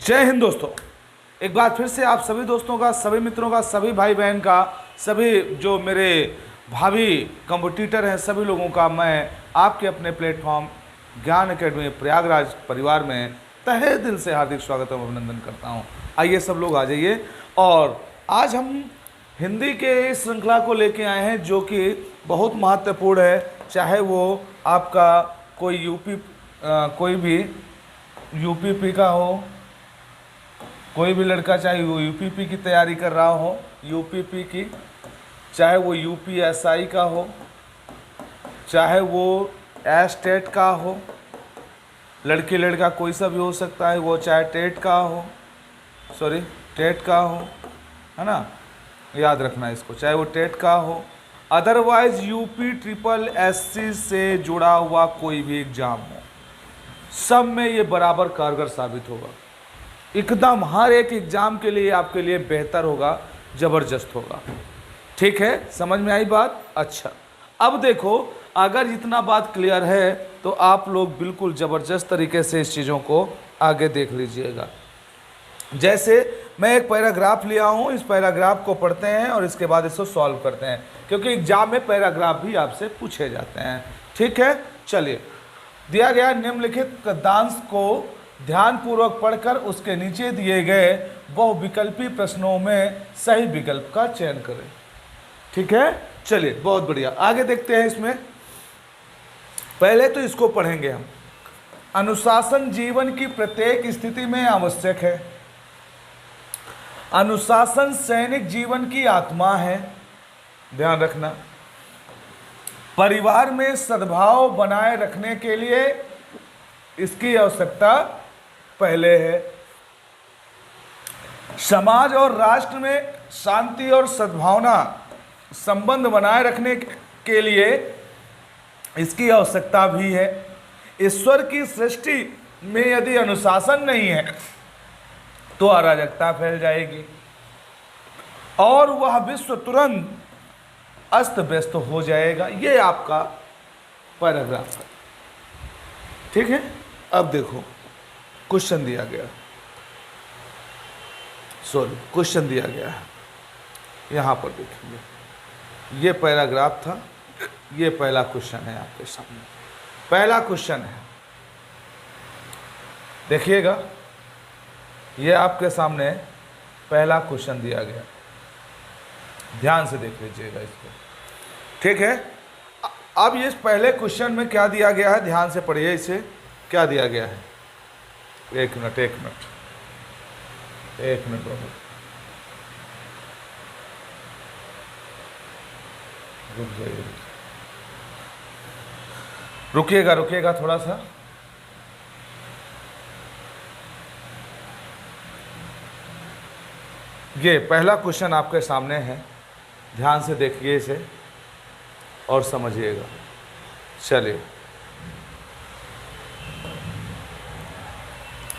जय हिंद दोस्तों। एक बार फिर से आप सभी दोस्तों का, सभी मित्रों का, सभी भाई बहन का, सभी जो मेरे भावी कॉम्पिटिटर हैं, सभी लोगों का मैं आपके अपने प्लेटफॉर्म ज्ञान एकेडमी प्रयागराज परिवार में तहे दिल से हार्दिक स्वागत और अभिनंदन करता हूं। आइए सब लोग आ जाइए। और आज हम हिंदी के इस श्रृंखला को लेके आए हैं जो कि बहुत महत्वपूर्ण है। चाहे वो आपका कोई भी यूपीपी का हो, कोई भी लड़का चाहे वो यूपीपी की तैयारी कर रहा हो, यूपीपी की, चाहे वो यूपीएसआई का हो, चाहे वो एस्टेट का हो, लड़की लड़का कोई सा भी हो सकता है, वो चाहे टेट का हो, टेट का हो, है ना, याद रखना इसको, चाहे वो टेट का हो, अदरवाइज यूपी ट्रिपल एससी से जुड़ा हुआ कोई भी एग्जाम हो, सब में ये बराबर कारगर साबित होगा। एकदम हर एक एग्जाम के लिए आपके लिए बेहतर होगा, ज़बरदस्त होगा। ठीक है, समझ में आई बात? अच्छा, अब देखो, अगर इतना बात क्लियर है तो आप लोग बिल्कुल ज़बरदस्त तरीके से इस चीज़ों को आगे देख लीजिएगा। जैसे मैं एक पैराग्राफ लिया हूँ, इस पैराग्राफ को पढ़ते हैं और इसके बाद इसको सॉल्व करते हैं, क्योंकि एग्जाम में पैराग्राफ भी आपसे पूछे जाते हैं। ठीक है, चलिए। दिया गया निम्नलिखित गद्यांश को ध्यानपूर्वक पढ़कर उसके नीचे दिए गए बहुविकल्पी प्रश्नों में सही विकल्प का चयन करें। ठीक है, चलिए, बहुत बढ़िया। आगे देखते हैं। इसमें पहले तो इसको पढ़ेंगे हम। अनुशासन जीवन की प्रत्येक स्थिति में आवश्यक है। अनुशासन सैनिक जीवन की आत्मा है, ध्यान रखना। परिवार में सद्भाव बनाए रखने के लिए इसकी आवश्यकता पहले है। समाज और राष्ट्र में शांति और सद्भावना संबंध बनाए रखने के लिए इसकी आवश्यकता भी है। ईश्वर की सृष्टि में यदि अनुशासन नहीं है तो अराजकता फैल जाएगी और वह विश्व तुरंत अस्त व्यस्त हो जाएगा। ये आपका पैराग्राफ है। ठीक है, अब देखो, क्वेश्चन दिया गया, क्वेश्चन दिया गया है, यहाँ पर देखेंगे। ये पैराग्राफ था, ये पहला क्वेश्चन है आपके सामने। पहला क्वेश्चन है, देखिएगा, ये आपके सामने पहला क्वेश्चन दिया गया, ध्यान से देख लीजिएगा इसको। ठीक है, अब इस पहले क्वेश्चन में क्या दिया गया है, ध्यान से पढ़िए इसे। क्या दिया गया है? एक मिनट रुक जाइए, रुकिएगा थोड़ा सा। ये पहला क्वेश्चन आपके सामने है, ध्यान से देखिए इसे और समझिएगा। चलिए,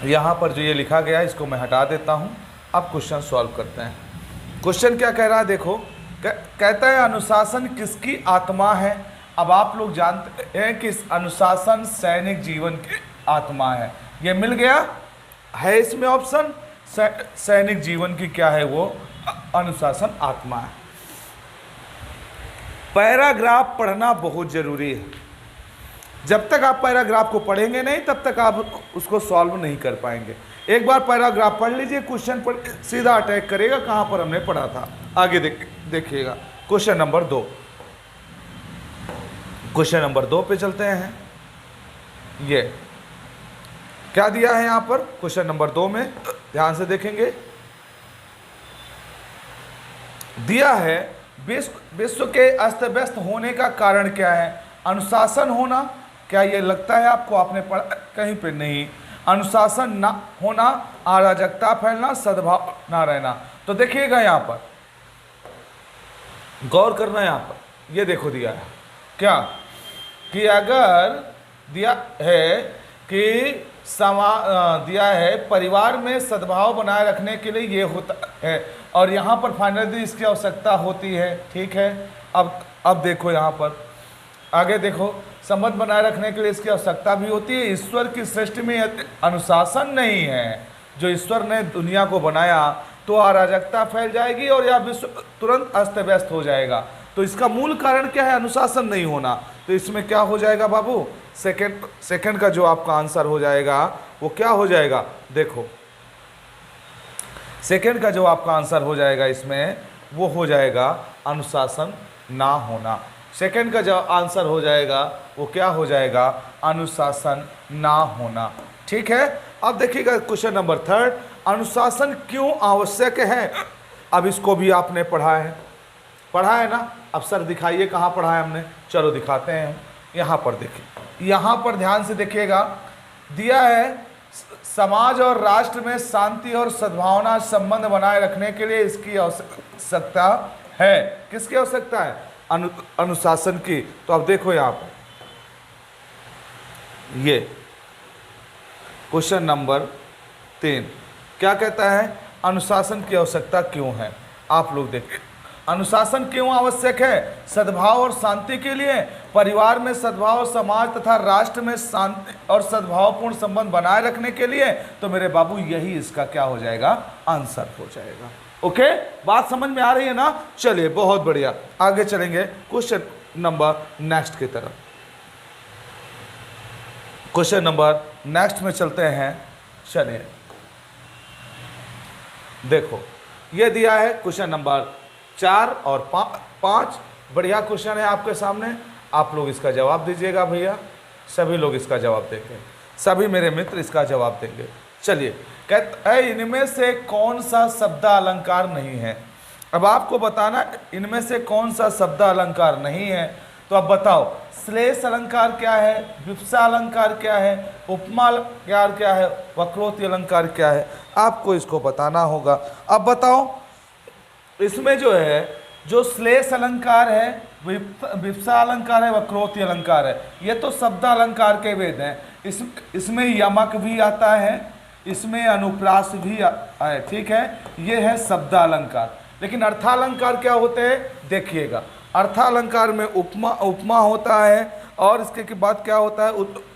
यहाँ पर जो ये लिखा गया है इसको मैं हटा देता हूँ। अब क्वेश्चन सॉल्व करते हैं। क्वेश्चन क्या कह रहा है, देखो, कहता है अनुशासन किसकी आत्मा है। अब आप लोग जानते हैं कि अनुशासन सैनिक जीवन की आत्मा है। ये मिल गया है इसमें ऑप्शन, सैनिक जीवन की क्या है, वो अनुशासन आत्मा है। पैराग्राफ पढ़ना बहुत जरूरी है। जब तक आप पैराग्राफ को पढ़ेंगे नहीं तब तक आप उसको सॉल्व नहीं कर पाएंगे। एक बार पैराग्राफ पढ़ लीजिए, क्वेश्चन पर सीधा अटैक करेगा कहाँ पर हमने पढ़ा था। आगे देखिएगा, क्वेश्चन नंबर 2। क्वेश्चन नंबर 2 पे चलते हैं। ये क्या दिया है यहाँ पर क्वेश्चन नंबर 2 में, ध्यान से देखेंगे। दिया है विश्व के अस्त व्यस्त होने का कारण क्या है। अनुशासन होना, क्या ये लगता है आपको? आपने पढ़ा कहीं पे? नहीं। अनुशासन ना होना, अराजकता फैलना, सद्भाव ना रहना। तो देखिएगा यहाँ पर, गौर करना। यहाँ पर ये देखो दिया है क्या, कि अगर दिया है कि दिया है परिवार में सद्भाव बनाए रखने के लिए ये होता है, और यहाँ पर फाइनली इसकी आवश्यकता होती है। ठीक है, अब देखो यहाँ पर आगे देखो, संबंध बनाए रखने के लिए इसकी आवश्यकता भी होती है। ईश्वर की सृष्टि में अनुशासन नहीं है जो ईश्वर ने दुनिया को बनाया तो अराजकता फैल जाएगी और यह विश्व तुरंत अस्त व्यस्त हो जाएगा। तो इसका मूल कारण क्या है? अनुशासन नहीं होना। तो इसमें क्या हो जाएगा बाबू? सेकंड का जो आपका आंसर हो जाएगा वो क्या हो जाएगा? देखो, सेकंड का जो आपका आंसर हो जाएगा इसमें वो हो जाएगा अनुशासन ना होना। सेकंड का जो आंसर हो जाएगा वो क्या हो जाएगा? अनुशासन ना होना। ठीक है, अब देखिएगा क्वेश्चन नंबर 3, अनुशासन क्यों आवश्यक है? अब इसको भी आपने पढ़ा है ना? अब सर दिखाइए कहाँ पढ़ा है हमने, चलो दिखाते हैं। यहाँ पर देखिए, यहाँ पर ध्यान से देखिएगा, दिया है समाज और राष्ट्र में शांति और सद्भावना संबंध बनाए रखने के लिए इसकी आवश्यकता है। किसकी आवश्यकता है? अनुशासन की। तो अब देखो यहाँ पर ये क्वेश्चन नंबर 3 क्या कहता है? अनुशासन की आवश्यकता क्यों है? आप लोग देखिए, अनुशासन क्यों आवश्यक है? सद्भाव और शांति के लिए, परिवार में सद्भाव, समाज तथा राष्ट्र में शांति और सद्भावपूर्ण संबंध बनाए रखने के लिए। तो मेरे बाबू यही इसका क्या हो जाएगा? आंसर हो जाएगा। ओके, बात समझ में आ रही है ना? चलिए बहुत बढ़िया, आगे चलेंगे क्वेश्चन नंबर नेक्स्ट की तरफ। क्वेश्चन नंबर नेक्स्ट में चलते हैं। चलिए देखो, ये दिया है क्वेश्चन नंबर 4 और 5। बढ़िया क्वेश्चन है आपके सामने, आप लोग इसका जवाब दीजिएगा भैया। सभी लोग इसका जवाब देंगे, सभी मेरे मित्र इसका जवाब देंगे। चलिए, कहता है इनमें से कौन सा शब्द अलंकार नहीं है? अब आपको बताना इनमें से कौन सा शब्द अलंकार नहीं है। तो अब बताओ, श्लेष अलंकार क्या है, विवक्षा अलंकार क्या है, उपमा अलंकार क्या है, वक्रोक्ति अलंकार क्या है? आपको इसको बताना होगा। अब बताओ, इसमें जो है, जो श्लेष अलंकार है, विवक्षा अलंकार है, वक्रोक्ति अलंकार है, ये तो शब्द अलंकार के वेद हैं। इसमें यमक भी आता है, इसमें अनुप्रास भी है। ठीक है, ये है शब्द अलंकार। लेकिन अर्थालंकार क्या होते हैं? देखिएगा, अर्थालंकार में उपमा होता है और इसके बाद क्या होता है?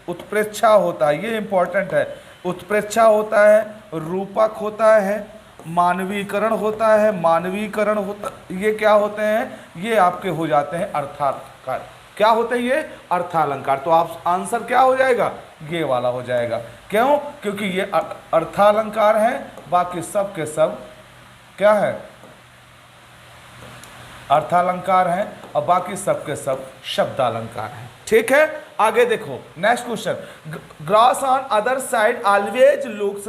उत्प्रेक्षा होता है। ये इंपॉर्टेंट है। उत्प्रेक्षा होता है, रूपक होता है, मानवीकरण होता है, मानवीकरण होता, ये क्या होते हैं? ये आपके हो जाते हैं अर्थालंकार। क्या होते हैं ये? अर्थालंकार। तो आप आंसर क्या हो जाएगा? ये वाला हो जाएगा। क्यों? क्योंकि ये अर्थालंकार है, बाकी सब के सब क्या है? अर्थालंकार है और बाकी सब के सब शब्दालंकार है। ठीक है, आगे देखो next question, grass on other side always looks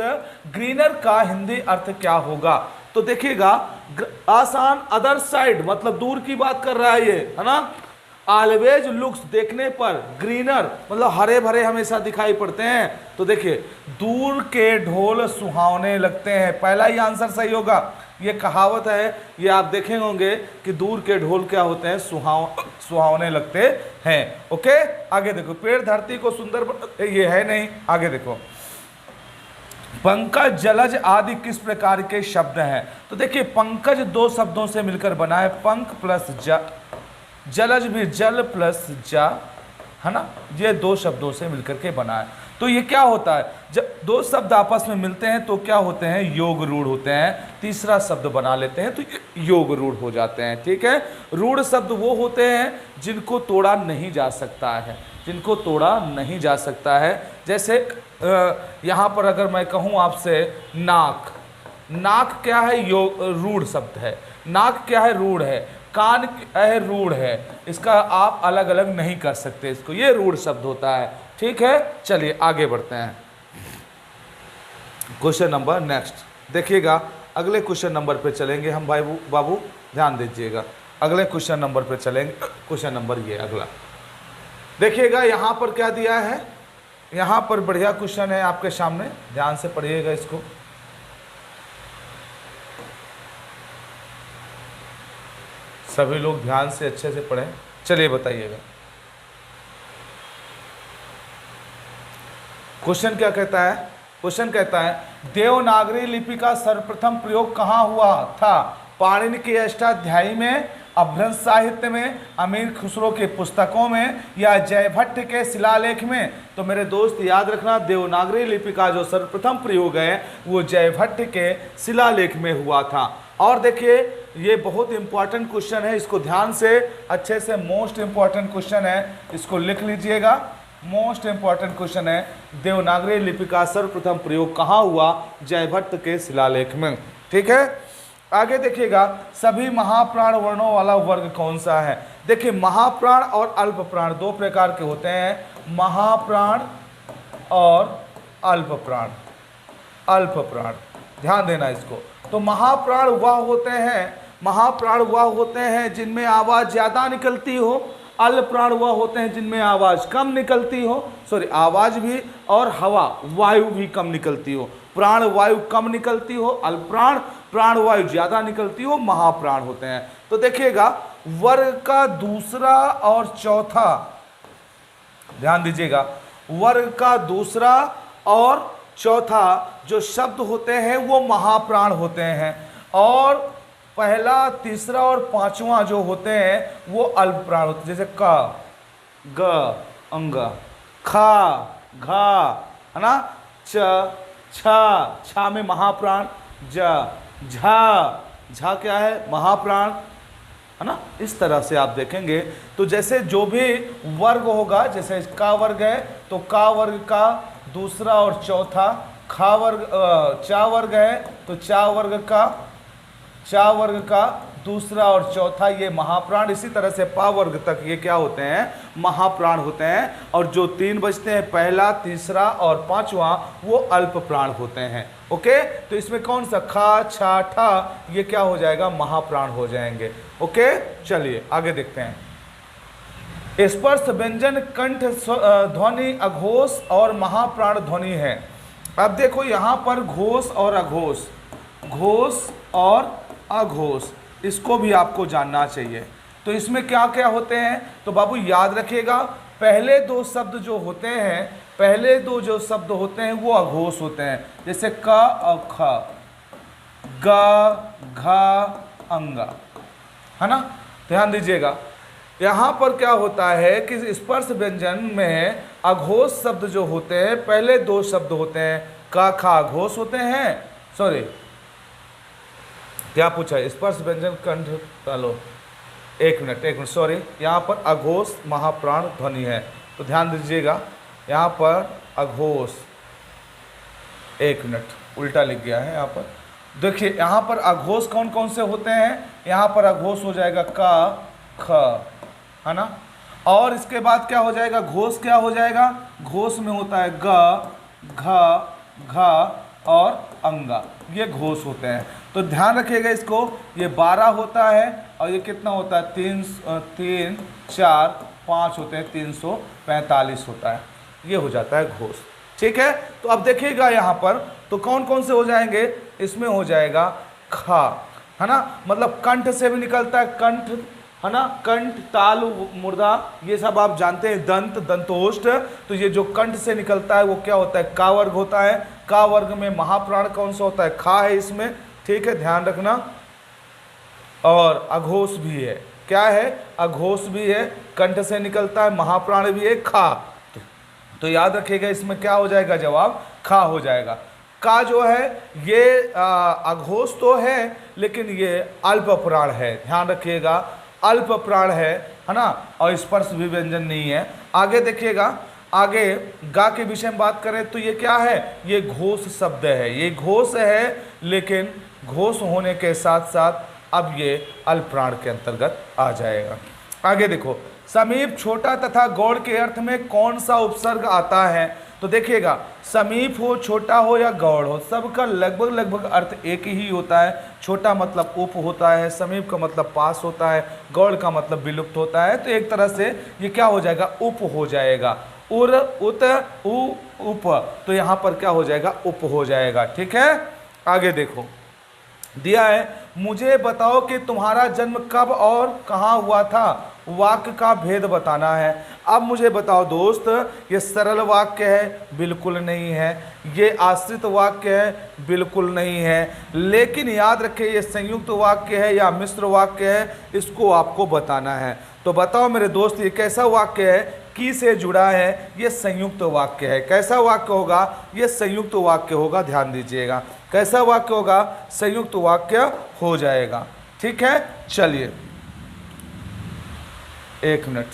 greener का हिंदी अर्थ क्या होगा? तो देखिएगा, ग्रास ऑन अदर साइड मतलब दूर की बात कर रहा है ये, है ना? ऑलवेज लुक्स देखने पर, ग्रीनर मतलब हरे भरे हमेशा दिखाई पड़ते हैं। तो देखिए, दूर के ढोल सुहावने लगते हैं, पहला ही आंसर सही होगा। ये कहावत है, ये आप देखे होंगे कि दूर के ढोल क्या होते हैं? सुहावने लगते हैं। ओके, आगे देखो, पेड़ धरती को सुंदर, ये है नहीं। आगे देखो, पंकज, जलज आदि किस प्रकार के शब्द हैं? तो देखिए, पंकज 2 शब्दों से मिलकर बना है, पंख प्लस जलज भी जल प्लस जा, है ना? ये 2 शब्दों से मिलकर के बना है। तो ये क्या होता है? जब 2 शब्द आपस में मिलते हैं तो क्या होते हैं? योग रूढ़ होते हैं। तीसरा शब्द बना लेते हैं तो योग रूढ़ हो जाते हैं। ठीक है, रूढ़ शब्द वो होते हैं जिनको तोड़ा नहीं जा सकता है, जिनको तोड़ा नहीं जा सकता है। जैसे यहाँ पर अगर मैं कहूँ आपसे नाक, नाक क्या है? योग रूढ़ शब्द है। नाक क्या है? रूढ़ है। कान है, रूढ़ है। इसका आप अलग अलग नहीं कर सकते इसको, ये रूढ़ शब्द होता है। ठीक है, चलिए आगे बढ़ते हैं। क्वेश्चन नंबर नेक्स्ट देखिएगा, अगले क्वेश्चन नंबर पे चलेंगे हम भाई बाबू, ध्यान दीजिएगा। अगले क्वेश्चन नंबर पे चलेंगे। क्वेश्चन नंबर ये अगला देखिएगा, यहाँ पर क्या दिया है? यहाँ पर बढ़िया क्वेश्चन है आपके सामने, ध्यान से पढ़िएगा इसको। सभी लोग ध्यान से अच्छे से पढ़ें। चलिए बताइएगा, क्वेश्चन क्या कहता है? क्वेश्चन कहता है, देवनागरी लिपि का सर्वप्रथम प्रयोग कहाँ हुआ था? पाणिनि के अष्टाध्यायी में, अपभ्रंश साहित्य में, अमीर खुसरो की पुस्तकों में, या जयभट्ट के शिलालेख में? तो मेरे दोस्त याद रखना, देवनागरी लिपि का जो सर्वप्रथम प्रयोग है वो जयभट्ट के शिलालेख में हुआ था। और देखिए ये बहुत इंपॉर्टेंट क्वेश्चन है, इसको ध्यान से अच्छे से, मोस्ट इंपॉर्टेंट क्वेश्चन है, इसको लिख लीजिएगा। मोस्ट इंपॉर्टेंट क्वेश्चन है, देवनागरी लिपि का सर्वप्रथम प्रयोग कहाँ हुआ? जयभट्ट के शिलालेख में। ठीक है, आगे देखिएगा, सभी महाप्राण वर्णों वाला वर्ग कौन सा है? देखिए महाप्राण और अल्प प्राण दो प्रकार के होते हैं, महाप्राण और अल्प प्राण। अल्प प्राण, ध्यान देना इसको। तो महाप्राण वह होते हैं, महाप्राण वह होते हैं जिनमें आवाज ज्यादा निकलती हो, अल्प प्राण वह होते हैं जिनमें आवाज कम निकलती हो, सॉरी आवाज भी और हवा वायु भी कम निकलती हो। प्राण वायु कम निकलती हो अल्प प्राण, प्राण वायु ज्यादा निकलती हो महाप्राण होते हैं। तो देखिएगा वर्ग का दूसरा और चौथा, ध्यान दीजिएगा, वर्ग का दूसरा और चौथा जो शब्द होते हैं वो महाप्राण होते हैं, और पहला, तीसरा और पांचवा जो होते हैं वो अल्प प्राण होते हैं। जैसे क, ग, अंग, खा, घा, है ना, च, छा में महाप्राण, झा, झा क्या है? महाप्राण, है ना। इस तरह से आप देखेंगे तो जैसे जो भी वर्ग होगा, जैसे का वर्ग है तो का वर्ग का दूसरा और चौथा, खा वर्ग, चा वर्ग है तो चा वर्ग का दूसरा और चौथा ये महाप्राण। इसी तरह से पा वर्ग तक ये क्या होते हैं? महाप्राण होते हैं। और जो तीन बचते हैं, पहला, तीसरा और पांचवा, वो अल्प प्राण होते हैं। ओके, तो इसमें कौन सा? खा, छा, ठा, ये क्या हो जाएगा? महाप्राण हो जाएंगे। ओके, चलिए आगे देखते हैं। स्पर्श व्यंजन कंठ ध्वनि अघोष और महाप्राण ध्वनि है। अब देखो यहां पर घोष और अघोष, घोष और अघोष, इसको भी आपको जानना चाहिए। तो इसमें क्या क्या होते हैं? तो बाबू याद रखिएगा, पहले दो शब्द जो होते हैं, पहले दो जो शब्द होते हैं वो अघोष होते हैं। जैसे क और ख, ग, घा, अंगा, है ना। ध्यान दीजिएगा, यहाँ पर क्या होता है कि स्पर्श व्यंजन में अघोष शब्द जो होते हैं, पहले दो शब्द होते हैं, का, खा अघोष होते हैं। सॉरी, क्या पूछा है? स्पर्श व्यंजन कंठ, चलो एक मिनट, सॉरी, यहाँ पर अघोष महाप्राण ध्वनि है, तो ध्यान दीजिएगा यहाँ पर अघोष, एक मिनट उल्टा लिख गया है यहाँ पर। देखिए यहाँ पर अघोष कौन कौन से होते हैं? यहाँ पर अघोष हो जाएगा का, ख, है ना। और इसके बाद क्या हो जाएगा? घोष क्या हो जाएगा? घोष में होता है ग, घ, घा और अंगा, ये घोष होते हैं। तो ध्यान रखिएगा इसको, ये 12 होता है और ये कितना होता है? 3, 4, 5 होते हैं, 345 होता है, ये हो जाता है घोष। ठीक है, तो अब देखिएगा यहाँ पर तो कौन कौन से हो जाएंगे? इसमें हो जाएगा खा, है ना, मतलब कंठ से भी निकलता है, कंठ, है ना, कंठ, तालु, मुर्दा, ये सब आप जानते हैं, दंत, दंतोष्ठ। तो ये जो कंठ से निकलता है वो क्या होता है? का वर्ग होता है। का वर्ग में महाप्राण कौन सा होता है? खा है इसमें, ठीक है, ध्यान रखना। और अघोष भी है, क्या है? अघोष भी है, कंठ से निकलता है, महाप्राण भी है, खा। तो याद रखिएगा इसमें क्या हो जाएगा? जवाब खा हो जाएगा। का जो है ये अघोष तो है लेकिन ये अल्प प्राण है, ध्यान रखिएगा, अल्प प्राण है ना, और स्पर्श भी व्यंजन नहीं है। आगे देखिएगा, आगे गा के विषय में बात करें तो ये क्या है? ये घोष शब्द है, ये घोष है, लेकिन घोष होने के साथ साथ अब ये अल्प प्राण के अंतर्गत आ जाएगा। आगे देखो, समीप, छोटा तथा गौड़ के अर्थ में कौन सा उपसर्ग आता है? तो देखिएगा, समीप हो, छोटा हो या गौड़ हो, सबका लगभग अर्थ एक ही होता है। छोटा मतलब उप होता है, समीप का मतलब पास होता है, गौड़ का मतलब विलुप्त होता है। तो एक तरह से ये क्या हो जाएगा? उप हो जाएगा, उर, उत, उ, उप, तो यहाँ पर क्या हो जाएगा? उप हो जाएगा। ठीक है, आगे देखो, दिया है, मुझे बताओ कि तुम्हारा जन्म कब और कहाँ हुआ था, वाक्य का भेद बताना है। अब मुझे बताओ दोस्त, ये सरल वाक्य है? बिल्कुल नहीं है। ये आश्रित वाक्य है? बिल्कुल नहीं है। लेकिन याद रखें, ये संयुक्त वाक्य है या मिश्र वाक्य है, इसको आपको बताना है। तो बताओ मेरे दोस्त, ये कैसा वाक्य है? की से जुड़ा है, ये संयुक्त वाक्य है। कैसा वाक्य होगा? ये संयुक्त वाक्य होगा, ध्यान दीजिएगा। कैसा वाक्य होगा? संयुक्त वाक्य हो जाएगा। ठीक है, चलिए 1 मिनट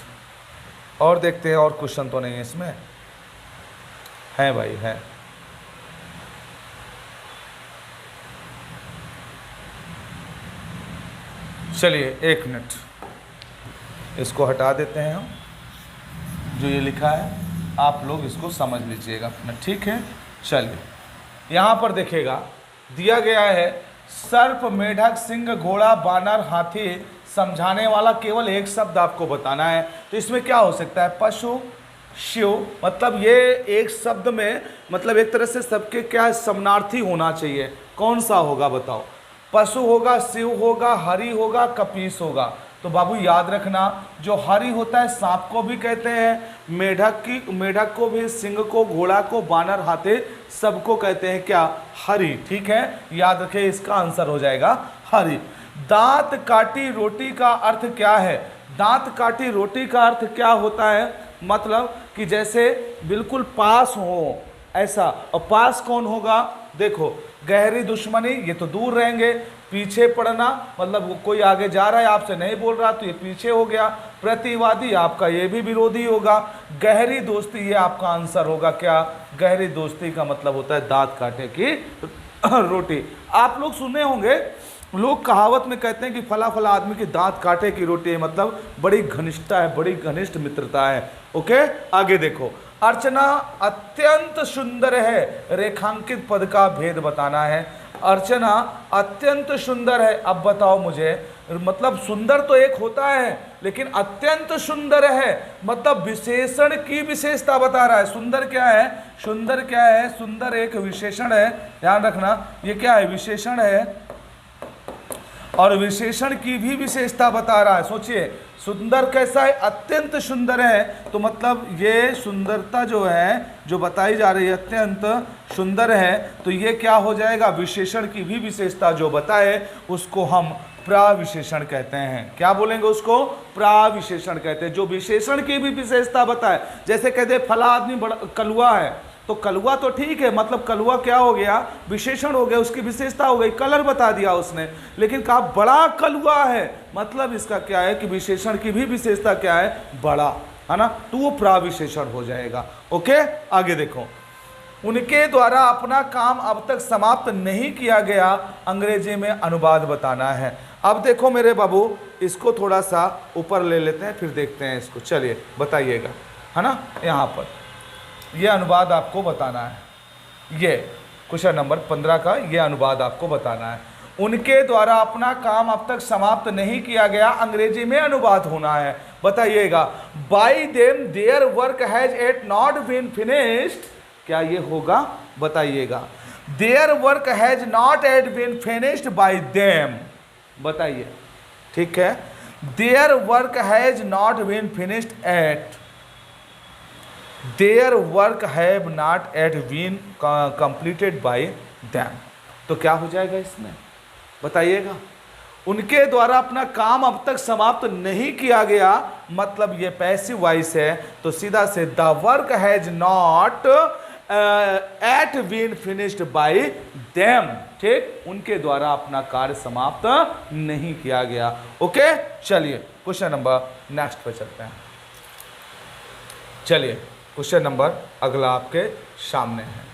और देखते हैं, और क्वेश्चन तो नहीं है इसमें? है भाई, है। चलिए 1 मिनट, इसको हटा देते हैं हम। जो ये लिखा है आप लोग इसको समझ लीजिएगा, ठीक है। चलिए यहाँ पर देखिएगा, दिया गया है सर्प, मेढक, सिंह, घोड़ा, बानर, हाथी। समझाने वाला केवल एक शब्द आपको बताना है। तो इसमें क्या हो सकता है? पशु, शिव। मतलब ये एक शब्द में, मतलब एक तरह से सबके क्या समानार्थी होना चाहिए। कौन सा होगा बताओ? पशु होगा, शिव होगा, हरि होगा, कपीस होगा। तो बाबू याद रखना, जो हरि होता है सांप को भी कहते हैं, मेढक को भी, सिंह को, घोड़ा को, बानर, हाथी, सबको कहते हैं क्या? हरि। ठीक है, याद रखें, इसका आंसर हो जाएगा हरि। दांत काटी रोटी का अर्थ क्या है? दांत काटी रोटी का अर्थ क्या होता है? मतलब कि जैसे बिल्कुल पास हो ऐसा। और पास कौन होगा? देखो, गहरी दुश्मनी, ये तो दूर रहेंगे। पीछे पड़ना, मतलब कोई आगे जा रहा है आपसे नहीं बोल रहा तो ये पीछे हो गया। प्रतिवादी आपका ये भी विरोधी होगा। गहरी दोस्ती, ये आपका आंसर होगा क्या? गहरी दोस्ती का मतलब होता है दांत काटे की रोटी। आप लोग सुने होंगे, लोग कहावत में कहते हैं कि फला फला आदमी की दांत काटे की रोटी है, मतलब बड़ी घनिष्ठता है, बड़ी घनिष्ठ मित्रता है। ओके, आगे देखो। अर्चना अत्यंत सुंदर है, रेखांकित पद का भेद बताना है। अर्चना अत्यंत सुंदर है। अब बताओ मुझे, मतलब सुंदर तो एक होता है, लेकिन अत्यंत सुंदर है मतलब विशेषण की विशेषता बता रहा है। सुंदर क्या है? सुंदर क्या है? सुंदर एक विशेषण है, ध्यान रखना। ये क्या है? विशेषण है, और विशेषण की भी विशेषता बता रहा है। सोचिए, सुंदर कैसा है? अत्यंत सुंदर है। तो मतलब ये सुंदरता जो है, जो बताई जा रही है, अत्यंत सुंदर है, तो ये क्या हो जाएगा? विशेषण की भी विशेषता जो बताए उसको हम प्राविशेषण कहते हैं। क्या बोलेंगे उसको? प्राविशेषण कहते हैं। जो विशेषण की भी विशेषता बताए, जैसे कहते फला आदमी बड़ा कलुआ है, तो कलुआ तो ठीक है, मतलब कलुआ क्या हो गया? विशेषण हो गया, उसकी विशेषता हो गई, कलर बता दिया उसने। लेकिन कहा बड़ा कलुआ है, मतलब इसका क्या है कि विशेषण की भी विशेषता क्या है? बड़ा, है ना? तो वो प्राविशेषण हो जाएगा। ओके, आगे देखो। उनके द्वारा अपना काम अब तक समाप्त नहीं किया गया, अंग्रेजी में अनुवाद बताना है। अब देखो मेरे बाबू, इसको थोड़ा सा ऊपर ले लेते हैं, फिर देखते हैं इसको। चलिए बताइएगा, है ना? यहाँ पर ये अनुवाद आपको बताना है। ये क्वेश्चन नंबर 15 का ये अनुवाद आपको बताना है। उनके द्वारा अपना काम अब तक समाप्त नहीं किया गया, अंग्रेजी में अनुवाद होना है। बताइएगा, by them their work has yet not been finished. क्या ये होगा? बताइएगा। Their work has not yet been finished by them. बताइए, ठीक है। Their work has not been finished yet, their work have not yet been completed by them. तो क्या हो जाएगा इसमें? बताइएगा। उनके द्वारा अपना काम अब तक समाप्त नहीं किया गया, मतलब ये पैसिव वॉइस है, तो सीधा से the work has not yet been finished by them. ठीक, उनके द्वारा अपना कार्य समाप्त नहीं किया गया। ओके, चलिए क्वेश्चन नंबर नेक्स्ट पे चलते हैं। चलिए क्वेश्चन नंबर अगला आपके सामने है।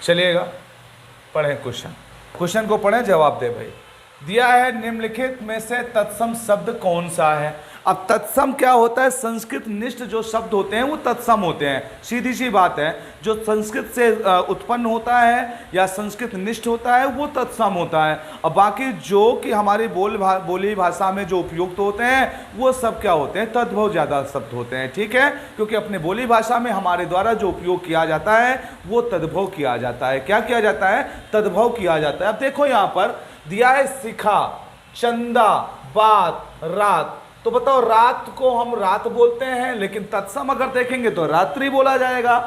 चलिएगा, पढ़ें क्वेश्चन। क्वेश्चन को पढ़ें, जवाब दे भाई। दिया है निम्नलिखित में से तत्सम शब्द कौन सा है? अब तत्सम क्या होता है, संस्कृत निष्ठ जो शब्द होते हैं वो तत्सम होते हैं, सीधी सी बात है। जो संस्कृत से उत्पन्न होता है या संस्कृत निष्ठ होता है वो तत्सम होता है। और बाकी जो कि हमारी बोली भाषा में जो उपयुक्त होते हैं वो सब क्या होते हैं, तद्भव ज़्यादा शब्द होते हैं, ठीक है। क्योंकि अपने बोली भाषा में हमारे द्वारा जो उपयोग किया जाता है वो तद्भव किया जाता है। क्या किया जाता है, तद्भव किया जाता है। अब देखो यहाँ पर दिया है शिखा, चंदा, बात, रात। तो बताओ रात को हम रात बोलते हैं, लेकिन तत्सम अगर देखेंगे तो रात्रि बोला जाएगा।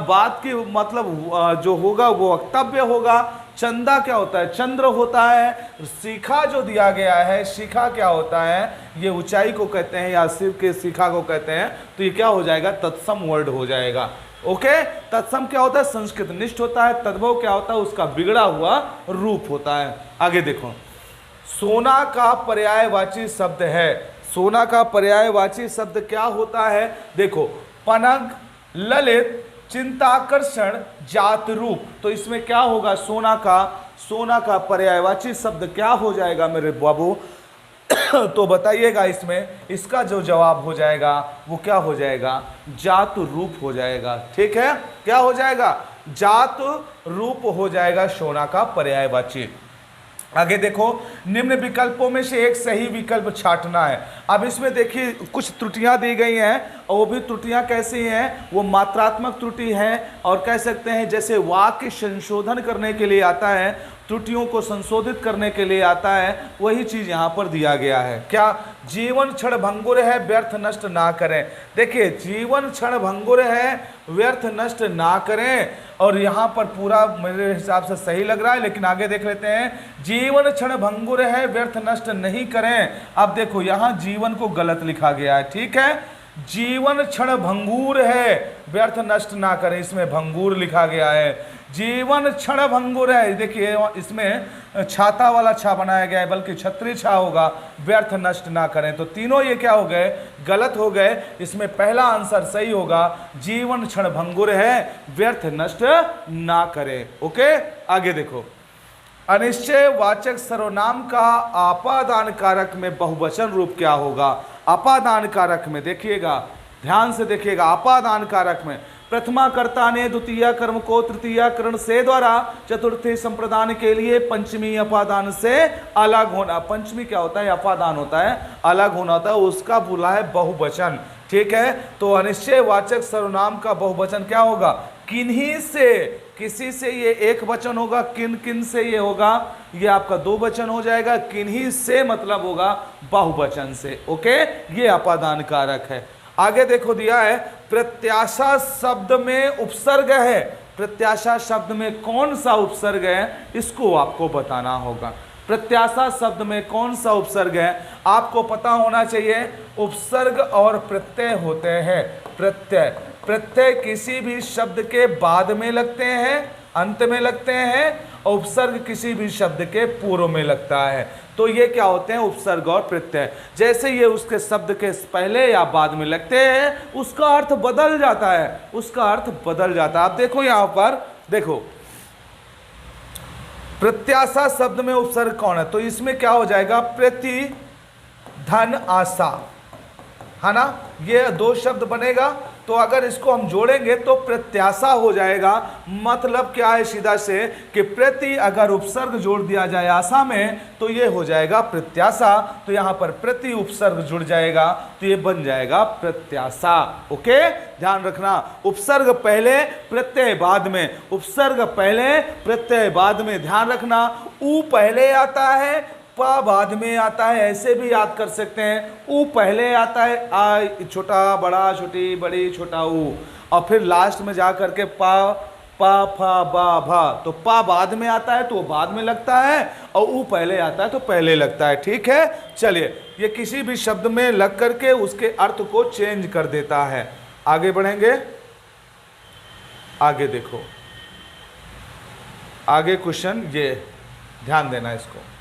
बात की मतलब जो होगा वो वक्तव्य होगा। चंदा क्या होता है, चंद्र होता है। शिखा जो दिया गया है, शिखा क्या होता है, ये ऊंचाई को कहते हैं या सिर के शिखा को कहते हैं। तो ये क्या हो जाएगा, तत्सम वर्ड हो जाएगा। ओके, तत्सम क्या होता है, संस्कृत निष्ठ होता है। तद्भव क्या होता है, उसका बिगड़ा हुआ रूप होता है। आगे देखो, सोना का पर्यायवाची शब्द है। सोना का पर्यायवाची शब्द क्या होता है, देखो पनग, ललित, चिंताकर्षण, जात रूप। तो इसमें क्या होगा, सोना का पर्यायवाची शब्द क्या हो जाएगा मेरे बाबू तो बताइएगा। इसमें इसका जो जवाब हो जाएगा वो क्या हो जाएगा, जात रूप हो जाएगा, ठीक है। क्या हो जाएगा, जात रूप हो जाएगा सोना का पर्यायवाची। आगे देखो, निम्न विकल्पों में से एक सही विकल्प छांटना है। अब इसमें देखिए कुछ त्रुटियां दी गई हैं, और वो भी त्रुटियां कैसी हैं, वो मात्रात्मक त्रुटि हैं, और कह सकते हैं जैसे वाक्य संशोधन करने के लिए आता है, त्रुटियों को संशोधित करने के लिए आता है, वही चीज यहाँ पर दिया गया है। क्या, जीवन क्षण भंगुर है, व्यर्थ नष्ट ना करें। देखिए जीवन क्षण भंगुर है, व्यर्थ नष्ट ना करें, और यहाँ पर पूरा मेरे हिसाब से सही लग रहा है, लेकिन आगे देख लेते हैं। जीवन क्षण भंगुर है, व्यर्थ नष्ट नहीं करें। अब देखो यहाँ जीवन को गलत लिखा गया है, ठीक है। जीवन क्षण भंगुर है, व्यर्थ नष्ट ना करें, इसमें भंगुर लिखा गया है। जीवन क्षण भंगुर है, देखिए इसमें छाता वाला छा बनाया गया है, बल्कि छतरी छा होगा, व्यर्थ नष्ट ना करें। तो तीनों ये क्या हो गए, गलत हो गए। इसमें पहला आंसर सही होगा, जीवन क्षण भंगुर है, व्यर्थ नष्ट ना करें। ओके, आगे देखो, अनिश्चय वाचक सर्वनाम का आपादान कारक में बहुवचन रूप क्या होगा। अपादान कारक में देखिएगा, ध्यान से देखिएगा, अपादान कारक में प्रथमा कर्ता ने द्वितीय कर्म को तृतीय करण से द्वारा चतुर्थी संप्रदान के लिए पंचमी अपादान से अलग होना। पंचमी क्या होता है, अपादान होता है, अलग होना होता है, उसका बोला है बहुवचन, ठीक है। तो अनिश्चय वाचक सर्वनाम का बहुवचन क्या होगा, किन्हीं से, किसी से ये एक वचन होगा, किन किन से ये होगा, ये आपका दो वचन हो जाएगा। किन्हीं से मतलब होगा बहुवचन से। ओके, ये अपादान कारक है। आगे देखो दिया है, प्रत्याशा शब्द में उपसर्ग है। प्रत्याशा शब्द में कौन सा उपसर्ग है, इसको आपको बताना होगा। प्रत्याशा शब्द में कौन सा उपसर्ग है आपको पता होना चाहिए। उपसर्ग और प्रत्यय होते हैं। प्रत्यय किसी भी शब्द के बाद में लगते हैं, अंत में लगते हैं, और उपसर्ग किसी भी शब्द के पूर्व में लगता है। तो ये क्या होते हैं, उपसर्ग और प्रत्यय। जैसे ये उसके शब्द के पहले या बाद में लगते हैं, उसका अर्थ बदल जाता है, उसका अर्थ बदल जाता है। आप देखो यहां पर, देखो प्रत्याशा शब्द में उपसर्ग कौन है, तो इसमें क्या हो जाएगा, प्रति धन आशा, है ना। ये दो शब्द बनेगा, तो अगर इसको हम जोड़ेंगे तो प्रत्याशा हो जाएगा। मतलब क्या है सीधा से कि प्रति अगर उपसर्ग जोड़ दिया जाए आशा में तो ये हो जाएगा प्रत्याशा। तो यहाँ पर प्रति उपसर्ग जुड़ जाएगा तो ये बन जाएगा प्रत्याशा। ओके, ध्यान रखना, उपसर्ग पहले प्रत्यय बाद में, उपसर्ग पहले प्रत्यय बाद में। ध्यान रखना, ऊ पहले आता है, पा बाद में आता है, ऐसे भी याद कर सकते हैं। ऊ पहले आता है, आ छोटा बड़ा छोटी बड़ी छोटा ऊ, और फिर लास्ट में जा करके पा पा फा बा भा। तो पा बाद में आता है तो वो बाद में लगता है, और ऊ पहले आता है तो पहले लगता है। ठीक है, चलिए, ये किसी भी शब्द में लग करके उसके अर्थ को चेंज कर देता है। आगे बढ़ेंगे, आगे देखो, आगे क्वेश्चन, ये ध्यान देना इसको।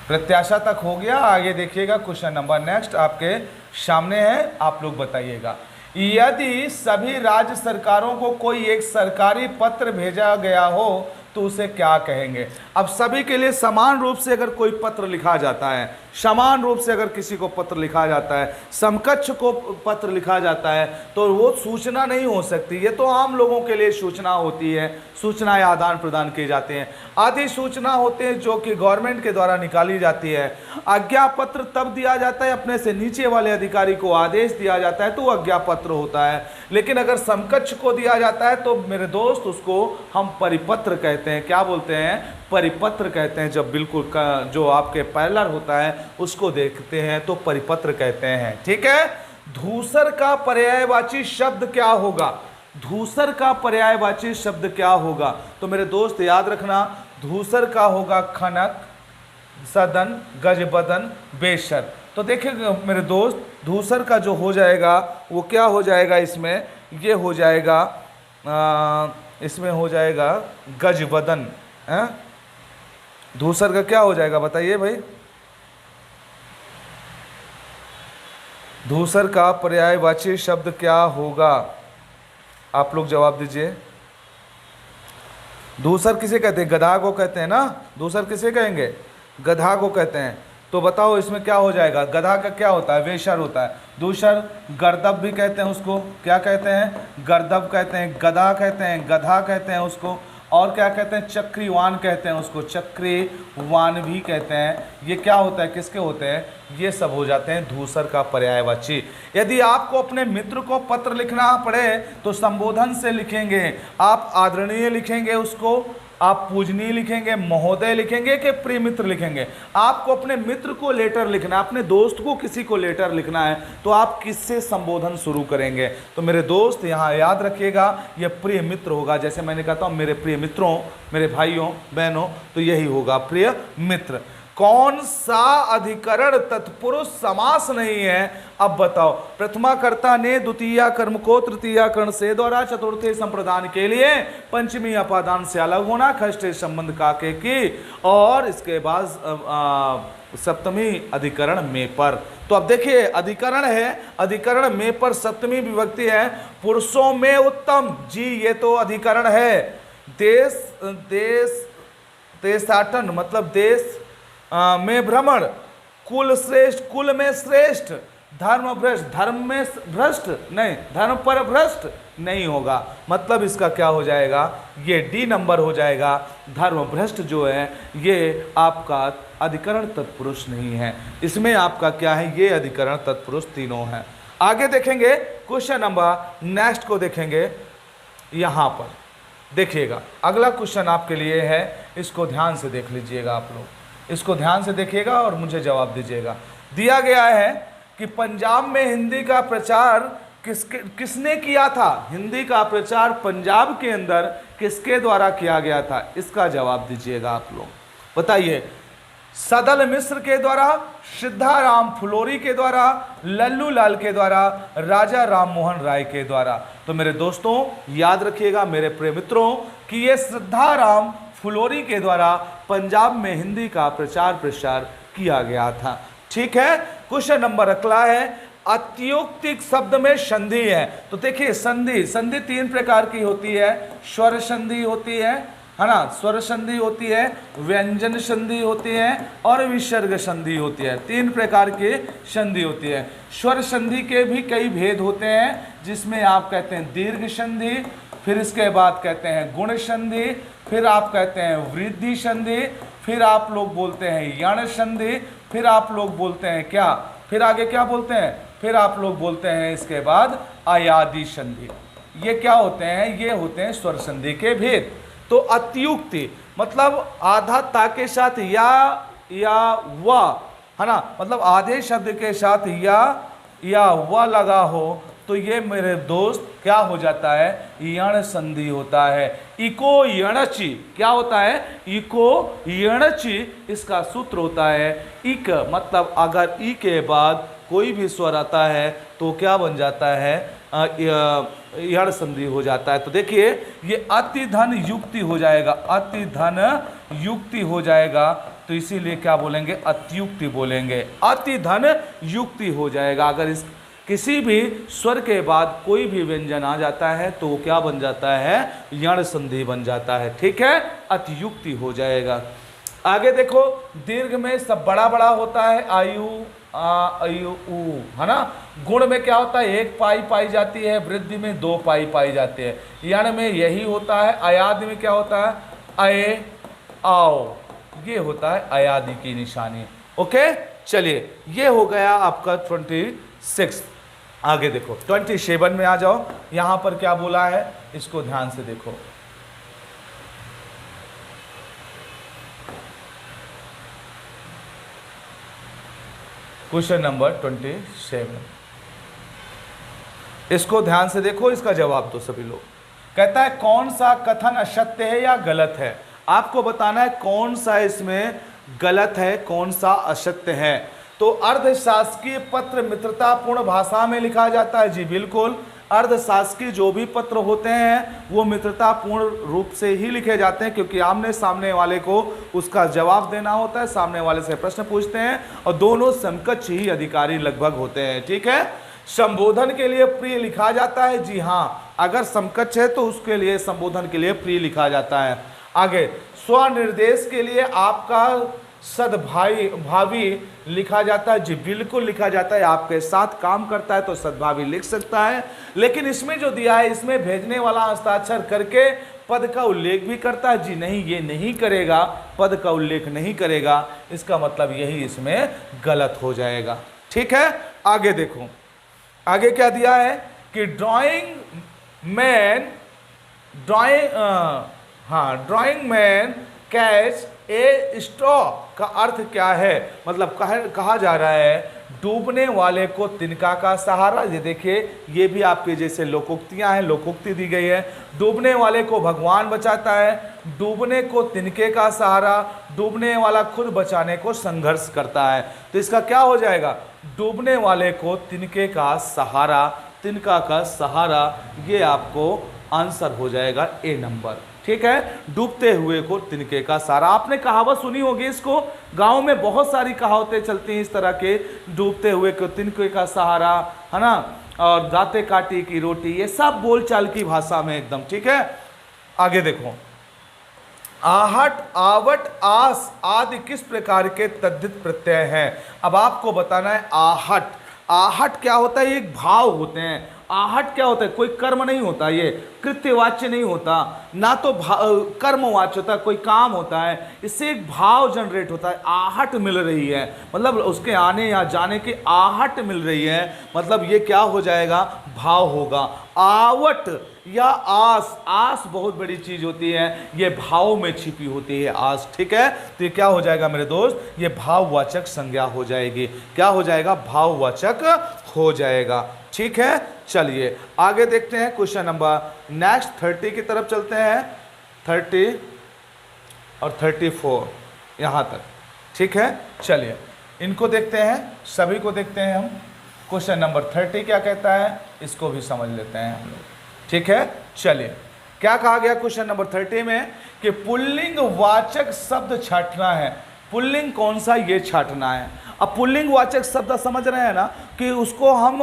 प्रत्याशा तक हो गया, आगे देखिएगा क्वेश्चन नंबर नेक्स्ट आपके सामने है, आप लोग बताइएगा। यदि सभी राज्य सरकारों को कोई एक सरकारी पत्र भेजा गया हो तो उसे क्या कहेंगे। अब सभी के लिए समान रूप से अगर कोई पत्र लिखा जाता है, समान रूप से अगर किसी को पत्र लिखा जाता है, समकक्ष को पत्र लिखा जाता है, तो वो सूचना नहीं हो सकती। ये तो आम लोगों के लिए सूचना होती है, सूचनाएं आदान प्रदान किए जाते हैं। आदि सूचना होते हैं जो कि गवर्नमेंट के द्वारा निकाली जाती है। आज्ञा पत्र तब दिया जाता है, अपने से नीचे वाले अधिकारी को आदेश दिया जाता है तो वो आज्ञा पत्र होता है। लेकिन अगर समकक्ष को दिया जाता है तो मेरे दोस्त उसको हम परिपत्र कहते हैं। क्या बोलते हैं? परिपत्र कहते हैं। जब बिल्कुल जो आपके पैरेलल होता है उसको देखते हैं तो परिपत्र कहते हैं। ठीक है। धूसर का पर्यायवाची शब्द क्या होगा? धूसर का पर्यायवाची शब्द क्या होगा? तो मेरे दोस्त याद रखना, धूसर का होगा खनक, सदन, गजबदन, बेशर। तो देखिए मेरे दोस्त, धूसर का जो हो जाएगा वो क्या हो जाएगा? इसमें ये हो जाएगा, इसमें हो जाएगा गजबदन। धूसर का क्या हो जाएगा बताइए भाई? धूसर का पर्यायवाची शब्द क्या होगा? आप लोग जवाब दीजिए। धूसर किसे कहते हैं? गधा को कहते हैं ना। धूसर किसे कहेंगे? गधा को कहते हैं। तो बताओ इसमें क्या हो जाएगा? गधा का क्या होता है? वेशर होता है। दूसर गर्दभ भी कहते हैं उसको। क्या कहते हैं? गर्दभ कहते हैं। गधा कहते हैं, गधा कहते हैं उसको। और क्या कहते हैं? चक्रीवान कहते हैं उसको। चक्रीवान भी कहते हैं। ये क्या होता है? किसके होते हैं? ये सब हो जाते हैं धूसर का पर्यायवाची। यदि आपको अपने मित्र को पत्र लिखना पड़े तो संबोधन से लिखेंगे। आप आदरणीय लिखेंगे उसको, आप पूजनीय लिखेंगे, महोदय लिखेंगे कि प्रिय मित्र लिखेंगे। आपको अपने मित्र को लेटर लिखना है, अपने दोस्त को किसी को लेटर लिखना है तो आप किससे संबोधन शुरू करेंगे? तो मेरे दोस्त यहाँ याद रखिएगा, ये प्रिय मित्र होगा। जैसे मैंने कहता हूँ मेरे प्रिय मित्रों, मेरे भाइयों बहनों, तो यही होगा प्रिय मित्र। कौन सा अधिकरण तत्पुरुष समास नहीं है? अब बताओ। प्रथमा कर्ता ने द्वितीय कर्म को तृतीय कर्ण से द्वारा चतुर्थे संप्रदान के लिए पंचमी अपादान से अलग होना, खष्टे संबंध काके की, और इसके बाद सप्तमी अधिकरण में पर। तो अब देखिए अधिकरण है, अधिकरण में पर सप्तमी विभक्ति है। पुरुषों में उत्तम जी, ये तो अधिकरण है। देश देशाटन मतलब देश में भ्रमण, कुल श्रेष्ठ कुल में श्रेष्ठ, धर्म भ्रष्ट धर्म में भ्रष्ट नहीं, धर्म पर भ्रष्ट नहीं होगा। मतलब इसका क्या हो जाएगा? ये डी नंबर हो जाएगा। धर्म भ्रष्ट जो है ये आपका अधिकरण तत्पुरुष नहीं है। इसमें आपका क्या है? ये अधिकरण तत्पुरुष तीनों है। आगे देखेंगे क्वेश्चन नंबर नेक्स्ट को देखेंगे। यहाँ पर देखिएगा अगला क्वेश्चन आपके लिए है, इसको ध्यान से देख लीजिएगा। आप लोग इसको ध्यान से देखिएगा और मुझे जवाब दीजिएगा। दिया गया है कि पंजाब में हिंदी का प्रचार किसने किया था? हिंदी का प्रचार पंजाब के अंदर किसके द्वारा किया गया था? इसका जवाब दीजिएगा आप लोग। बताइए। सदल मिश्र के द्वारा, सिद्धाराम फुलोरी के द्वारा, लल्लू लाल के द्वारा, राजा राम मोहन राय के द्वारा। तो मेरे दोस्तों याद रखिएगा मेरे प्रिय मित्रों कि ये सिद्धाराम फुलोरी के द्वारा पंजाब में हिंदी का प्रचार प्रसार किया गया था। ठीक है। क्वेश्चन नंबर अगला है, अत्युक्तिक शब्द में संधि है। तो देखिए संधि, संधि तीन प्रकार की होती है। स्वर संधि होती है ना, स्वर संधि होती है, व्यंजन संधि होती है और विसर्ग संधि होती है। तीन प्रकार की संधि होती है। स्वर संधि के भी कई भेद होते हैं, जिसमें आप कहते हैं दीर्घ संधि, फिर इसके बाद कहते हैं गुण संधि, फिर आप कहते हैं वृद्धि संधि, फिर आप लोग बोलते हैं यण संधि, फिर आप लोग बोलते हैं क्या, फिर आगे क्या बोलते हैं, फिर आप लोग बोलते हैं इसके बाद अयादि संधि। ये क्या होते हैं? ये होते हैं स्वर संधि के भेद। तो अत्युक्ति मतलब आधा ता के साथ या व है ना, मतलब आधे शब्द के साथ या व लगा हो तो ये मेरे दोस्त क्या हो जाता है? यण संधि होता है। इको यणचि क्या होता है? इको यणचि इसका सूत्र होता है इक, मतलब अगर ई के बाद कोई भी स्वर आता है तो क्या बन जाता है? यण संधि हो जाता है। तो देखिए ये अति धन युक्ति हो जाएगा, अति धन युक्ति हो जाएगा। तो इसीलिए क्या बोलेंगे? अत्युक्ति बोलेंगे, अति धन युक्ति हो जाएगा। अगर इसके किसी भी स्वर के बाद कोई भी व्यंजन आ जाता है तो वो क्या बन जाता है, यण संधि बन जाता है। ठीक है, अतियुक्ति हो जाएगा। आगे देखो, दीर्घ में सब बड़ा बड़ा होता है, आयु आ अयु उ, है ना। गुण में क्या होता है, एक पाई पाई जाती है, वृद्धि में दो पाई पाई जाती है, यण में यही होता है, अयादि में क्या होता है, अय आओ, ये होता है अयादि की निशानी। ओके, चलिए ये हो गया आपका 26। आगे देखो 27 में आ जाओ। यहां पर क्या बोला है, इसको ध्यान से देखो। क्वेश्चन नंबर 27, इसको ध्यान से देखो, इसका जवाब दो सभी लोग। कहता है कौन सा कथन असत्य है या गलत है, आपको बताना है कौन सा इसमें गलत है, कौन सा असत्य है। तो अर्धशासकीय पत्र मित्रतापूर्ण भाषा में लिखा जाता है, जी बिल्कुल। अर्धशासकीय जो भी पत्र होते हैं वो मित्रतापूर्ण रूप से ही लिखे जाते हैं, क्योंकि आमने सामने वाले को उसका जवाब देना होता है, सामने वाले से प्रश्न पूछते हैं, और दोनों समकक्ष ही अधिकारी लगभग होते हैं। ठीक है, संबोधन के लिए प्रिय लिखा जाता है, जी हाँ, अगर समकक्ष है तो उसके लिए संबोधन के लिए प्रिय लिखा जाता है। आगे, स्वनिर्देश के लिए आपका सद्भावी लिखा जाता है, जी बिल्कुल लिखा जाता है। आपके साथ काम करता है तो सद्भावी लिख सकता है, लेकिन इसमें जो दिया है इसमें भेजने वाला हस्ताक्षर करके पद का उल्लेख भी करता है, जी नहीं, ये नहीं करेगा, पद का उल्लेख नहीं करेगा, इसका मतलब यही इसमें गलत हो जाएगा। ठीक है, आगे देखो, आगे क्या दिया है कि drawing man catch a straw का अर्थ क्या है, मतलब कहा जा रहा है डूबने वाले को तिनका का सहारा। ये देखिए, ये भी आपके जैसे लोकोक्तियां हैं, लोकोक्ति दी गई है। डूबने वाले को भगवान बचाता है, डूबने को तिनके का सहारा, डूबने वाला खुद बचाने को संघर्ष करता है। तो इसका क्या हो जाएगा, डूबने वाले को तिनके का सहारा, तिनका का सहारा, ये आपको आंसर हो जाएगा ए नंबर। ठीक है, डूबते हुए को तिनके का सहारा, आपने कहावत सुनी होगी, इसको गांव में बहुत सारी कहावतें चलती हैं इस तरह के, डूबते हुए को तिनके का सहारा, है ना, और दाते काटी की रोटी, ये सब बोलचाल की भाषा में एकदम। ठीक है, आगे देखो, आहट, आवट, आस आदि किस प्रकार के तद्धित प्रत्यय हैं। अब आपको बताना है आहट, आहट क्या होता है, एक भाव होते हैं। आहट क्या होता है, कोई कर्म नहीं होता, ये कृत्यवाच्य नहीं होता, ना तो कर्मवाच्य होता, कोई काम होता है, इससे एक भाव जनरेट होता है। आहट मिल रही है, मतलब उसके आने या जाने की आहट मिल रही है, मतलब ये क्या हो जाएगा, भाव होगा। आवट या आस, आस बहुत बड़ी चीज होती है, ये भाव में छिपी होती है आस। ठीक है, तो ये क्या हो जाएगा मेरे दोस्त, ये भाववाचक संज्ञा हो जाएगी। क्या हो जाएगा, भाववाचक हो जाएगा। ठीक है, चलिए आगे देखते हैं क्वेश्चन नंबर नेक्स्ट 30 की तरफ चलते हैं, 30 और 34 यहाँ तक। ठीक है, चलिए इनको देखते हैं, सभी को देखते हैं हम। क्वेश्चन नंबर 30 क्या कहता है, इसको भी समझ लेते हैं हम लोग। ठीक है, चलिए क्या कहा गया क्वेश्चन नंबर 30 में कि पुल्लिंग वाचक शब्द छांटना है। पुल्लिंग कौन सा, ये छांटना है। अब पुल्लिंग वाचक शब्द समझ रहे हैं ना, कि उसको हम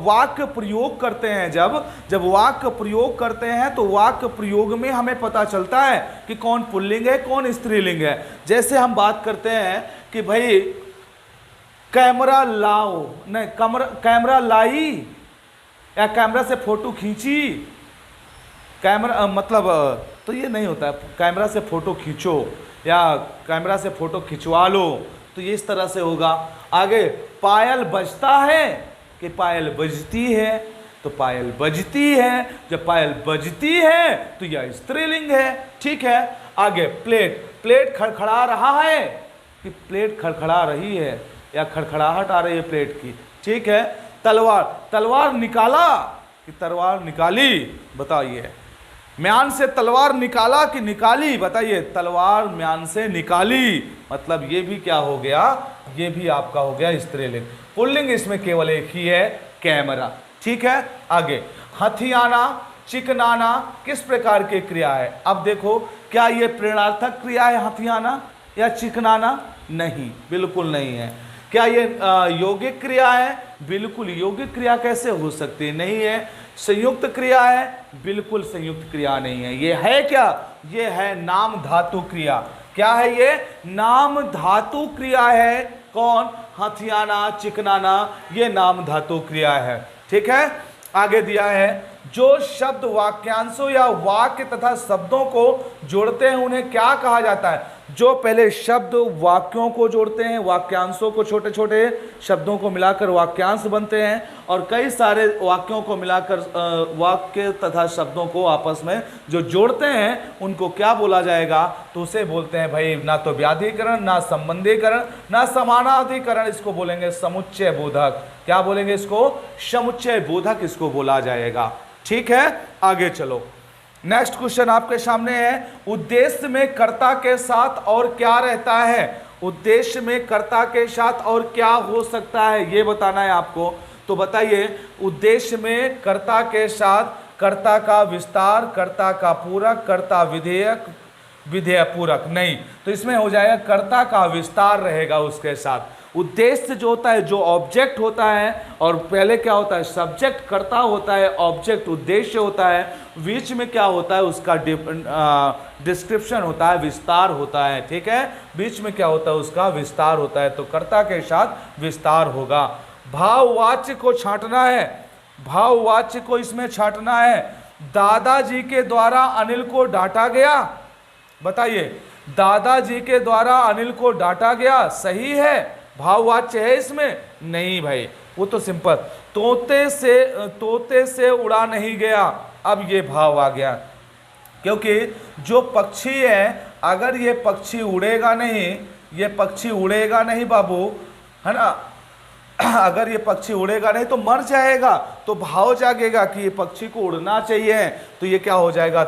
वाक्य प्रयोग करते हैं। जब वाक्य प्रयोग करते हैं तो वाक्य प्रयोग में हमें पता चलता है कि कौन पुल्लिंग है, कौन स्त्रीलिंग है। जैसे हम बात करते हैं कि भाई कैमरा लाओ, नहीं कैमरा लाई, या कैमरा से फोटो खींची, कैमरा मतलब तो ये नहीं होता है, कैमरा से फोटो खींचो या कैमरा से फोटो खिंचवा लो, तो ये इस तरह से होगा। आगे, पायल बजता है कि पायल बजती है, तो पायल बजती है, जब पायल बजती है तो यह स्त्रीलिंग है। ठीक है, आगे, प्लेट, प्लेट खड़खड़ा रहा है कि प्लेट खड़खड़ा रही है, या खड़खड़ाहट आ रही है प्लेट की। ठीक है, तलवार, तलवार निकाला कि तलवार निकाली, बताइए। म्यान से तलवार निकाला कि निकाली, बताइए। तलवार म्यान से निकाली, मतलब ये भी क्या हो गया, ये भी आपका हो गया स्त्रीलिंग। पुल्लिंग इसमें केवल एक ही है, कैमरा। ठीक है, आगे, हथियाना, चिकनाना किस प्रकार की क्रिया है। अब देखो, क्या ये प्रेरणार्थक क्रिया है हथियाना या चिकनाना, नहीं, बिल्कुल नहीं है। क्या ये यौगिक क्रिया है, बिल्कुल। यौगिक क्रिया कैसे हो सकती है? नहीं है। संयुक्त क्रिया है? बिल्कुल संयुक्त क्रिया नहीं है। ये है क्या? ये है नाम धातु क्रिया। क्या है ये? नाम धातु क्रिया है। कौन? हथियाना, चिकनाना, ये नाम धातु क्रिया है। ठीक है, आगे दिया है जो शब्द वाक्यांशों या वाक्य तथा शब्दों को जोड़ते हैं उन्हें क्या कहा जाता है? जो पहले शब्द वाक्यों को जोड़ते हैं, वाक्यांशों को, छोटे छोटे शब्दों को मिलाकर वाक्यांश बनते हैं, और कई सारे वाक्यों को मिलाकर वाक्य तथा शब्दों को आपस में जो जोड़ते हैं उनको क्या बोला जाएगा? तो उसे बोलते हैं भाई, ना तो व्याधिकरण, ना संबंधीकरण, ना समानाधिकरण, इसको बोलेंगे समुच्चय बोधक। क्या बोलेंगे इसको? समुच्चय बोधक इसको बोला जाएगा। ठीक है, आगे चलो। नेक्स्ट क्वेश्चन आपके सामने है, उद्देश्य में कर्ता के साथ और क्या रहता है? उद्देश्य में कर्ता के साथ और क्या हो सकता है, ये बताना है आपको। तो बताइए, उद्देश्य में कर्ता के साथ कर्ता का विस्तार, कर्ता का पूरक, कर्ता विधेयक, विधेय पूरक नहीं, तो इसमें हो जाएगा कर्ता का विस्तार रहेगा उसके साथ। उद्देश्य जो होता है, जो ऑब्जेक्ट होता है, और पहले क्या होता है? सब्जेक्ट कर्ता होता है, ऑब्जेक्ट उद्देश्य होता है, बीच में क्या होता है? उसका डिस्क्रिप्शन होता है, विस्तार होता है। ठीक है, बीच में क्या होता है? उसका विस्तार होता है। तो कर्ता के साथ विस्तार होगा। भाववाच्य को छांटना है, भाववाच्य को इसमें छांटना है। दादाजी के द्वारा अनिल को डांटा गया। बताइए, दादाजी के द्वारा अनिल को डांटा गया सही है? भाववाच्य है इसमें? नहीं भाई, वो तो सिंपल। तोते से उड़ा नहीं गया, अब ये भाव आ गया, क्योंकि जो पक्षी है, अगर ये पक्षी उड़ेगा नहीं, ये पक्षी उड़ेगा नहीं बाबू, है ना, अगर ये पक्षी उड़ेगा नहीं तो मर जाएगा, तो भाव जागेगा कि ये पक्षी को उड़ना चाहिए। तो ये क्या हो जाएगा?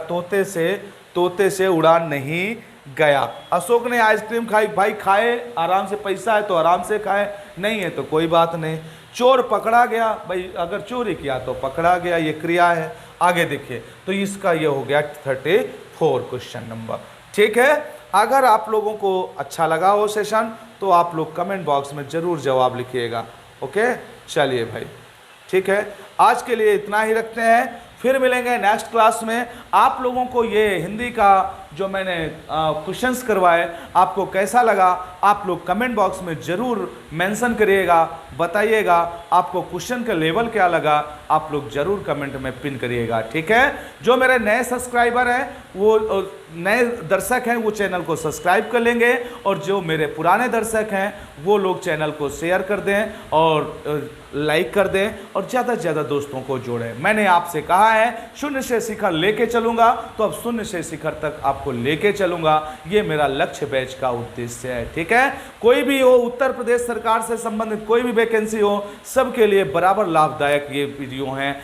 तोते से उड़ान नहीं गया। अशोक ने आइसक्रीम खाई, भाई खाए, आराम से, पैसा है तो आराम से खाए, नहीं है तो कोई बात नहीं। चोर पकड़ा गया, भाई अगर चोरी किया तो पकड़ा गया, ये क्रिया है। आगे देखिए, तो इसका ये हो गया 34 क्वेश्चन नंबर। ठीक है, अगर आप लोगों को अच्छा लगा हो सेशन तो आप लोग कमेंट बॉक्स में जरूर जवाब लिखिएगा। ओके, चलिए भाई, ठीक है, आज के लिए इतना ही रखते हैं, फिर मिलेंगे नेक्स्ट क्लास में। आप लोगों को ये हिंदी का जो मैंने क्वेश्चंस करवाए आपको कैसा लगा, आप लोग कमेंट बॉक्स में ज़रूर मेंशन करिएगा, बताइएगा आपको क्वेश्चन का लेवल क्या लगा, आप लोग ज़रूर कमेंट में पिन करिएगा। ठीक है, जो मेरे नए सब्सक्राइबर हैं, वो नए दर्शक हैं, वो चैनल को सब्सक्राइब कर लेंगे, और जो मेरे पुराने दर्शक हैं वो लोग चैनल को शेयर कर दें और लाइक कर दें, और ज़्यादा से ज़्यादा दोस्तों को जोड़ें। मैंने आपसे कहा है शून्य से शिखर लेके चलूँगा, तो अब शून्य से शिखर तक आपको लेके चलूँगा, ये मेरा लक्ष्य बैच का उद्देश्य है। ठीक है, कोई भी हो, उत्तर प्रदेश सरकार से संबंधित कोई भी वैकेंसी हो, सबके लिए बराबर लाभदायक ये वीडियो हैं,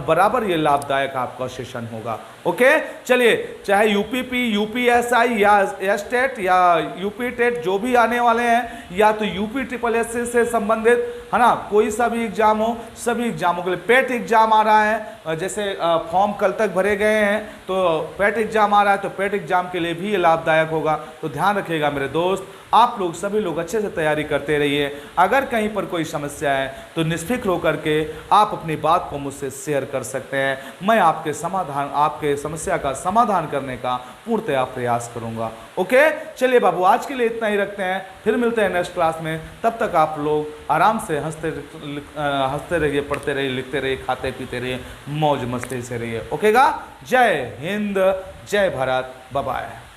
बराबर ये लाभदायक आपका सेशन होगा। ओके, चलिए, चाहे यूपीपी, यूपीएसआई या स्टेट या यूपी टेट जो भी आने वाले हैं, या तो यूपी ट्रिपल एस से संबंधित, है ना, कोई सा भी एग्जाम हो, सभी एग्जामों के लिए पेट एग्जाम आ रहा है, जैसे फॉर्म कल तक भरे गए हैं, तो पेट एग्जाम आ रहा है, तो पेट एग्जाम के लिए भी ये लाभदायक होगा। तो ध्यान रखिएगा मेरे दोस्त, आप लोग सभी लोग अच्छे से तैयारी करते रहिए। अगर कहीं पर कोई समस्या है तो निष्फिक्र होकर के आप अपनी बात को मुझसे शेयर कर सकते हैं, मैं आपके समस्या का समाधान करने का पूर्णतः प्रयास करूंगा। ओके, चलिए बाबू, आज के लिए इतना ही रखते हैं, फिर मिलते हैं नेक्स्ट क्लास में। तब तक आप लोग आराम से हंसते रहिए, पढ़ते रहिए, लिखते रहिए, खाते पीते रहिए, मौज मस्ती से रहिए। ओकेगा, जय हिंद, जय भारत, बाय बाय।